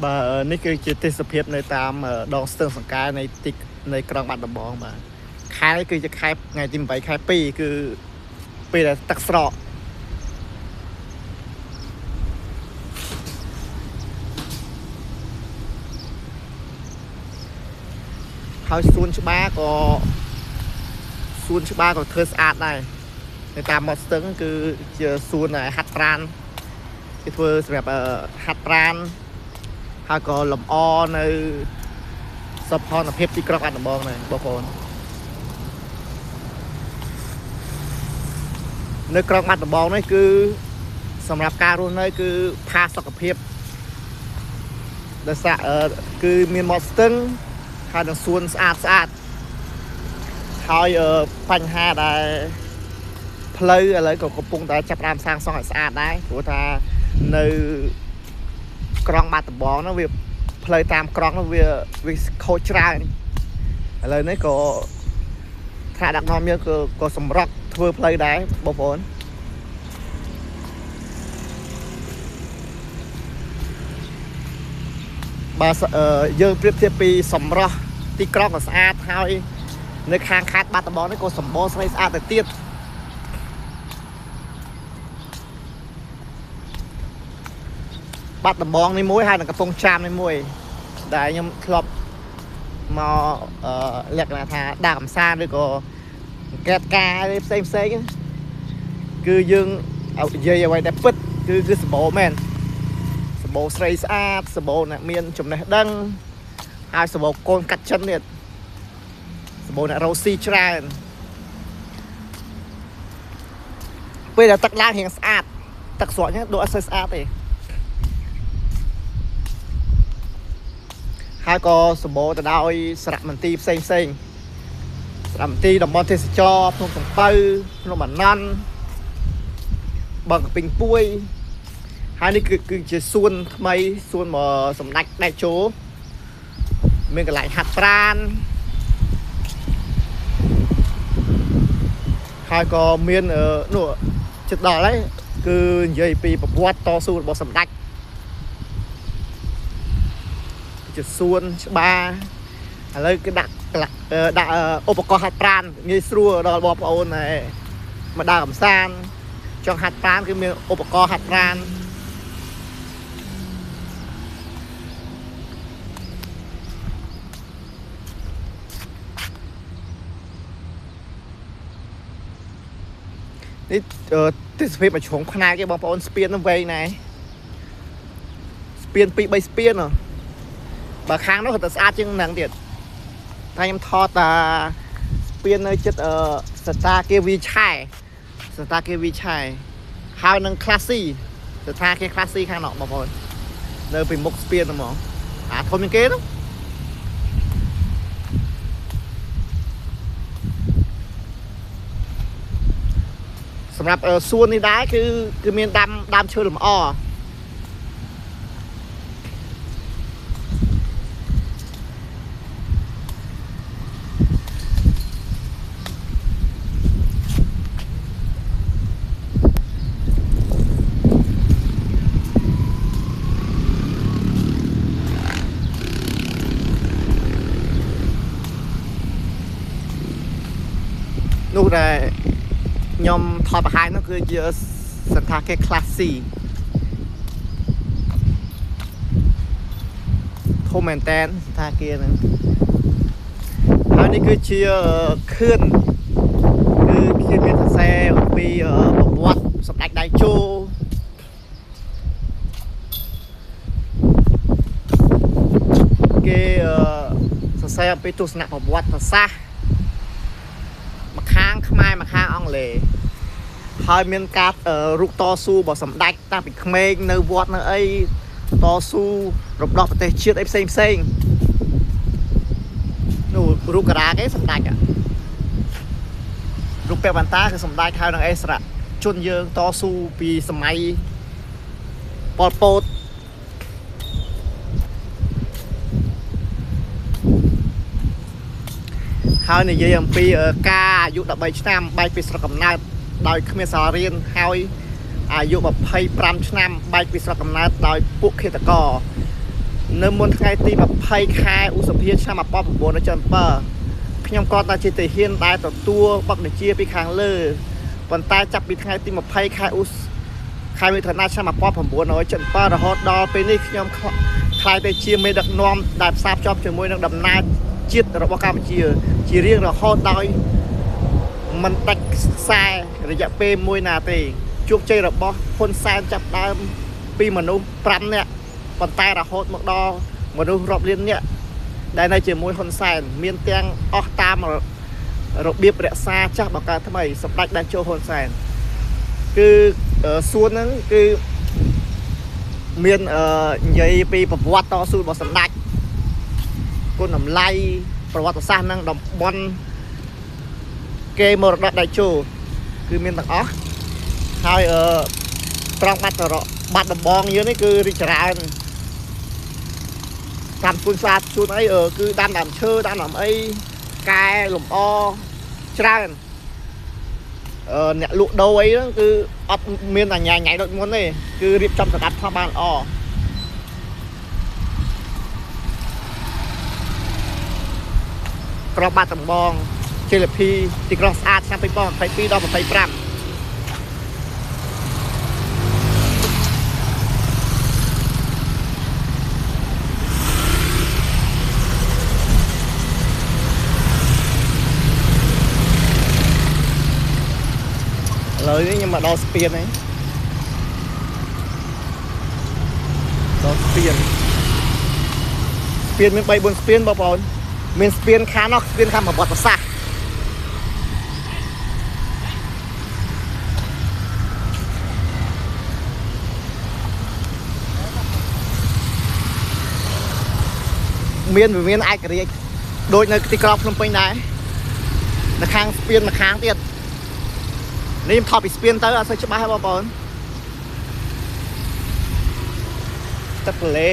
bà ní cái chỉ tết sập hiệp nơi tam đòn sương sòng cáในติในกลางบ้านตะบองมาขายคือจะขายไงจิ้มไปขายปีคือปีละตักสระเขาซูนชบ้าก็ซูนชบ้าก็เทอร์สอาร์ตได้ในตามมอสเตอร์ก็คือจะซูนฮัตรานที่เธอสำหรับฮัตรานเขาก็ลำออในสปอนเพปที่กรอบอันดับบองเลยบางคนในกรอบอันดับบองนี่คือสำหรับการรุ่นนี่คือพาสกับเพปแต่สะคือมีมอสเตอร์เขาจะซูนสะอาดเขาปัญหาได้เพลย์อะไรก็กระปุงแต่จับรามสร้างซองให้สะอาดได้ถือว่าในกรองบัตรบอลนะเวียเพลย์ตามกรองนะเวียโคชราอะไรนี่ก็ถ้าดักนอมเยอะก็สำรับทัวร์เพลย์ได้บอกผลบาเยอะเปรียบเทียบปีสำรับที่กรองกับสะอาดให้ในคางคัดบัตรบอลนี่ก็สมบูรณ์สะอาดแต่เตี้ยบัตรบองในมวยให้หนังกระตงชามในมวยได้ยังครบมาเรียกนะท่าด่ามซาด้วยก็แกะกาเซ็งคือยังเอาเยอะไว้แต่ปึ๊ดคือสบู่แมนสบู่ใสสะอาดสบู่เนี่ยมีจุ่มในดังไอ้สบู่โกนกัดชั้นเนี่ยสบู่เนี่ยเราซีชราเพื่อจะตักล้างให้สะอาดตักสวยเนี่ยดูสะอาดเลยhai co sờ bò từ đâu sập mình ti xanh sập ti đồng bọn thì cho không còn tư nó mà năn bằng bình puôi haiនេះគឺជាសួនថ្មីសួនមកសម្ដេចដៃជោមានកន្លែងហាត់ប្រាណហើយក៏មាននោះចិត្តដល់ហើយគឺនិយាយពីប្រវត្តិតស៊ូរបស់សម្ដេចសួនច្បារឥឡូវគឺដាក់ឧបករណ៍ហាត់ប្រាណងាយស្រួលដល់បងប្អូនមកដើរកំសាន្តចង់ហាត់ប្រាណគឺមានឧបករណ៍ហាត់ប្រាណនេះទេសភាពប្រឈងផ្នែកគេបងប្អូនស្ពាននឹងវែងណែស្ពាន2 3ស្ពានបើខាងនោះក៏ស្អាតជាងហ្នឹងទៀតតែខ្ញុំថតតាស្ពាននៅចិត្តស្តាគេវីឆៃហើយនឹងក្លាស៊ីស្ថាគេក្លាស៊ីខាងនោះបងប្អូននៅពីមុខស្ពានហ្មងអាធំជាងគេនោះសម្រាប់សួននេះដែរគឺមានដាំឈើលម្អនោះដែរខ្ញុំថតបង្ហាញនោះគឺជាសន្តាគារ Class C ធំមែនតែនសន្តាគារហ្នឹងហើយនេះគឺជាខឿនគឺមានសរសេរអំពីប្រវត្តិសម្ដេចដៃជោគេសរសេរអំពីទស្សនៈប្រវត្តិសាស្ត្រខាងខ្មែរមកខាងអង់គ្លេសហើយមានការរូបតស៊ូរបស់សម្ដេចតាំងពីក្មេងនៅវត្តនៅអីតស៊ូរំដោះប្រទេសជាតិអីផ្សេងនោះរូបការាគេសម្ដេចរូបពាក់វ៉ាន់តាគឺសម្ដេចហើយនឹងអេសរៈជនយើងតស៊ូពីសម័យប៉ុលពតហើយនិយាយអំពីការអាយុ13ឆ្នាំបែកពីស្រុកកំណើតដោយគ្មានសាលារៀនហើយអាយុ25ឆ្នាំបែកពីស្រុកកំណើតដោយពួកឃាតករ នៅមុនថ្ងៃទី20ខែឧសភាឆ្នាំ1977ខ្ញុំក៏តាជាទាហានដែលទទួលបកបញ្ជាពីខាងលើប៉ុន្តែចាប់ពីថ្ងៃទី20ខែមិថុនាឆ្នាំ1977រហូតដល់ពេលនេះខ្ញុំខ្លាយទៅជាមេដឹកនាំដែលផ្សារភ្ជាប់ជាមួយនឹងដំណើរជាតិរបស់កម្ពុជាជារៀងរហូតដោយមិនដាច់ខ្សែរយៈពេលមួយណាទេជោគជ័យរបស់ហ៊ុនសែនចាប់ដើមពីមនុស្ស5នាក់ប៉ុន្តែរហូតមកដល់មនុស្សរាប់លាននាក់ដែលនៅជាមួយហ៊ុនសែនមានទាំងអស់តាមរបៀបរក្សាចាស់បង្កើតថ្មីសម្ដេចដែលចូលហ៊ុនសែនគឺសួនហ្នឹងគឺមាននិយាយពីប្រវត្តិតស៊ូរបស់សម្ដេចគុណតម្លៃប្រវត្តិសាស្ត្រនិងតំបន់គេមរតកដៃជោគឺមានទាំងអស់ហើយត្រង់បាត់ដំបងយើងនេះគឺរីកច្រើនតាមសួនស្អាតសួនអីគឺដាំដើមឈើដាំដើមអីកែលម្អច្រើនអ្នកលក់ដូរអីហ្នឹងគឺអត់មានតែញ៉ៃដូចមុនទេគឺរៀបចំសម្ដាប់ថាបានល្អក្របបាត់ដំបងជលភីទីក្រុងស្អាតឆ្នាំ2022ដល់25ឥឡូវនេះខ្ញុំមកដល់ស្ពានហ្នឹងដល់ស្ពានមាន3 4ស្ពានបងប្អូនមានស្ពានខាងនោះស្ពានខាងប្រវត្តិសាស្ត្រមានឯករាជ្យដូចនៅទីក្រុងភ្នំពេញដែរនៅខាងស្ពានមួយខាងទៀតនេះខ្ញុំថតពីស្ពានទៅអត់សូវច្បាស់ទេបងប្អូនទឹកទន្លេ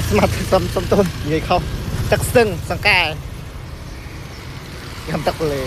ស្មាត់សំទោសនិយាយខុសទឹកស្ទឹងសង្កែខ្ញុំទឹកទន្លេ